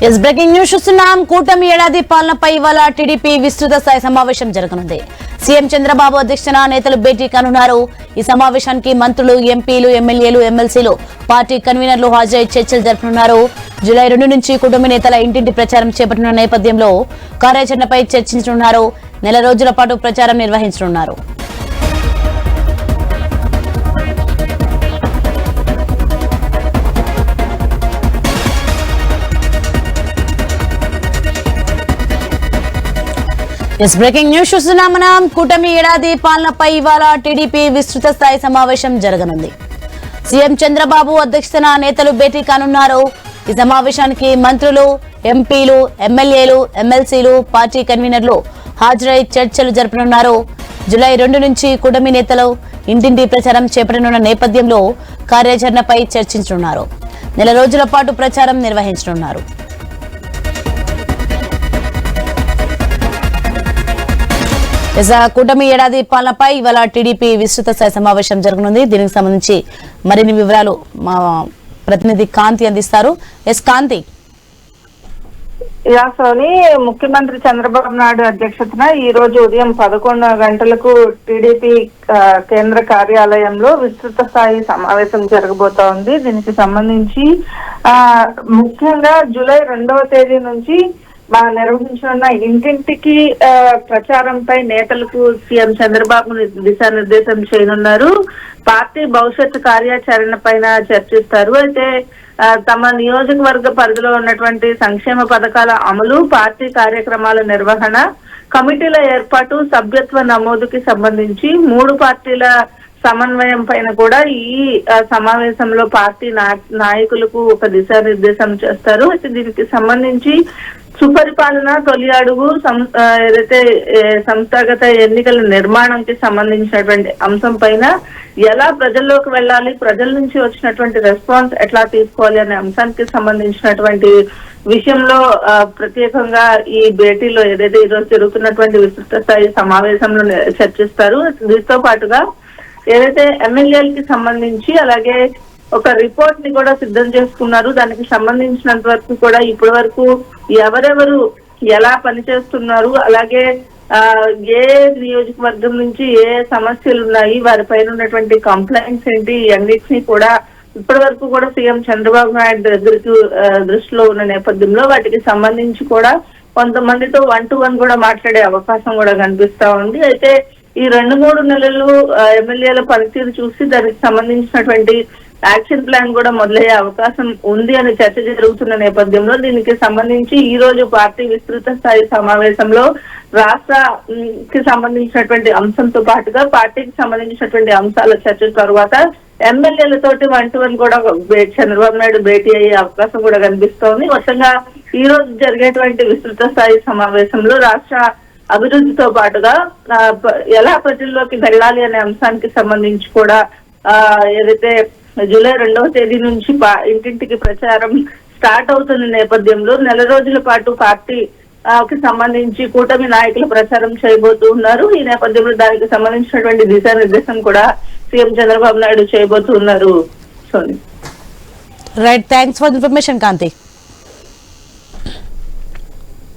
Yes breaking news చూస్తున్నాం. కూటమి ఏడాది పాలనపై ఇవాళ టీడీపీ విస్తృత స్థాయి సమావేశం జరగనుంది. సీఎం చంద్రబాబు అధ్యక్షతన నేతలు భేటీ కానున్నారు. ఈ సమావేశానికి మంత్రులు, ఎంపీలు, ఎమ్మెల్యేలు, ఎమ్మెల్సీలు, పార్టీ కన్వీనర్లు హాజరై చర్చలు జరుపుతున్నారు. జూలై 2 నుంచి కూటమి నేతల ఇంటింటి ప్రచారం చేపట్టనున్న నేపథ్యంలో కార్యాచరణపై చర్చించనున్నారు. నెల రోజుల పాటు ప్రచారం నిర్వహించనున్నారు. ఎస్ బ్రేకింగ్ న్యూస్ చూస్తున్నాం. మనం కూటమి ఏడాది పాలనపై ఇవాళ టీడీపీ విస్తృత స్థాయి సమావేశం జరగనుంది. సీఎం చంద్రబాబు అధ్యక్షతన నేతలు భేటీ కానున్నారు. ఈ సమావేశానికి మంత్రులు, ఎంపీలు, ఎమ్మెల్యేలు, ఎమ్మెల్సీలు, పార్టీ కన్వీనర్లు హాజరై చర్చలు జరపనున్నారు. జూలై 2 నుంచి కూటమి నేతలు ఇంటింటి ప్రచారం చేపట్టనున్న నేపథ్యంలో కార్యాచరణపై చర్చించనున్నారు. నెల రోజుల పాటు ప్రచారం నిర్వహించనున్నారు. కూటమి ఏడాది పాలనపై ఇవాళ టీడీపీ విస్తృత స్థాయి సమావేశం జరగనుంది. దీనికి సంబంధించి మరిన్ని వివరాలు మా ప్రతినిధి కాంతి అందిస్తారు. ఎస్ కాంతి. సోని, ముఖ్యమంత్రి చంద్రబాబు నాయుడు అధ్యక్షతన ఈ రోజు ఉదయం 11 గంటలకు టీడీపీ కేంద్ర కార్యాలయంలో విస్తృత స్థాయి సమావేశం జరగబోతోంది. దీనికి సంబంధించి ముఖ్యంగా జూలై 2వ తేదీ నుంచి నిర్వహించనున్న ఇంటింటికి ప్రచారంపై నేతలకు సీఎం చంద్రబాబు దిశానిర్దేశం చేయనున్నారు. పార్టీ భవిష్యత్తు కార్యాచరణ పైన చర్చిస్తారు. అయితే తమ నియోజకవర్గ పరిధిలో ఉన్నటువంటి సంక్షేమ పథకాల అమలు, పార్టీ కార్యక్రమాల నిర్వహణ, కమిటీల ఏర్పాటు, సభ్యత్వ నమోదుకి సంబంధించి 3 పార్టీల సమన్వయం పైన కూడా ఈ సమావేశంలో పార్టీ నాయకులకు ఒక దిశానిర్దేశం చేస్తారు. అయితే దీనికి సంబంధించి సుపరిపాలన తొలి అడుగు, ఏదైతే సంస్థాగత ఎన్నికల నిర్మాణంకి సంబంధించినటువంటి అంశం పైన ఎలా ప్రజల్లోకి వెళ్ళాలి, ప్రజల నుంచి వచ్చినటువంటి రెస్పాన్స్ ఎట్లా తీసుకోవాలి అనే అంశానికి సంబంధించినటువంటి విషయంలో ప్రత్యేకంగా ఈ భేటీలో ఏదైతే ఈరోజు జరుగుతున్నటువంటి విస్తృత స్థాయి సమావేశంలో చర్చిస్తారు. దీంతో పాటుగా ఏదైతే ఎమ్మెల్యేలకి సంబంధించి అలాగే ఒక రిపోర్ట్ ని కూడా సిద్ధం చేసుకున్నారు. దానికి సంబంధించినంత వరకు కూడా ఇప్పటి వరకు ఎవరెవరు ఎలా పనిచేస్తున్నారు, అలాగే ఏ నియోజకవర్గం నుంచి ఏ సమస్యలు ఉన్నాయి, వారిపైన ఉన్నటువంటి కంప్లైంట్స్ ఏంటి, అన్నిటినీ కూడా ఇప్పటి వరకు కూడా సీఎం చంద్రబాబు నాయుడు దగ్గరికి దృష్టిలో ఉన్న నేపథ్యంలో వాటికి సంబంధించి కూడా కొంతమందితో 1-to-1 కూడా మాట్లాడే అవకాశం కూడా కనిపిస్తా ఉంది. అయితే ఈ 2-3 నెలలు ఎమ్మెల్యేల పనితీరు చూసి దానికి సంబంధించినటువంటి యాక్షన్ ప్లాన్ కూడా మొదలయ్యే అవకాశం ఉంది అని చర్చ జరుగుతున్న నేపథ్యంలో దీనికి సంబంధించి ఈ రోజు పార్టీ విస్తృత స్థాయి సమావేశంలో రాష్ట్రకి సంబంధించినటువంటి అంశంతో పాటుగా పార్టీకి సంబంధించినటువంటి అంశాల చర్చ తర్వాత ఎమ్మెల్యేలతోటి 1-to-1 కూడా చంద్రబాబు నాయుడు భేటీ అయ్యే అవకాశం కూడా కనిపిస్తోంది. మొత్తంగా ఈ రోజు జరిగేటువంటి విస్తృత స్థాయి సమావేశంలో రాష్ట్ర అభివృద్ధితో పాటుగా ఎలా ప్రజల్లోకి వెళ్ళాలి అనే అంశానికి సంబంధించి కూడా ఏదైతే జూలై 2వ తేదీ నుంచి ఇంటింటికి ప్రచారం స్టార్ట్ అవుతున్న నేపథ్యంలో నెల రోజుల పాటు పార్టీకి సంబంధించి కూటమి నాయకులు ప్రచారం చేయబోతూ ఉన్నారు. ఈ నేపథ్యంలో దానికి సంబంధించినటువంటి దిశానిర్దేశం కూడా సీఎం చంద్రబాబు నాయుడు చేయబోతున్నారు. Soni, right, thanks for information Kanthi.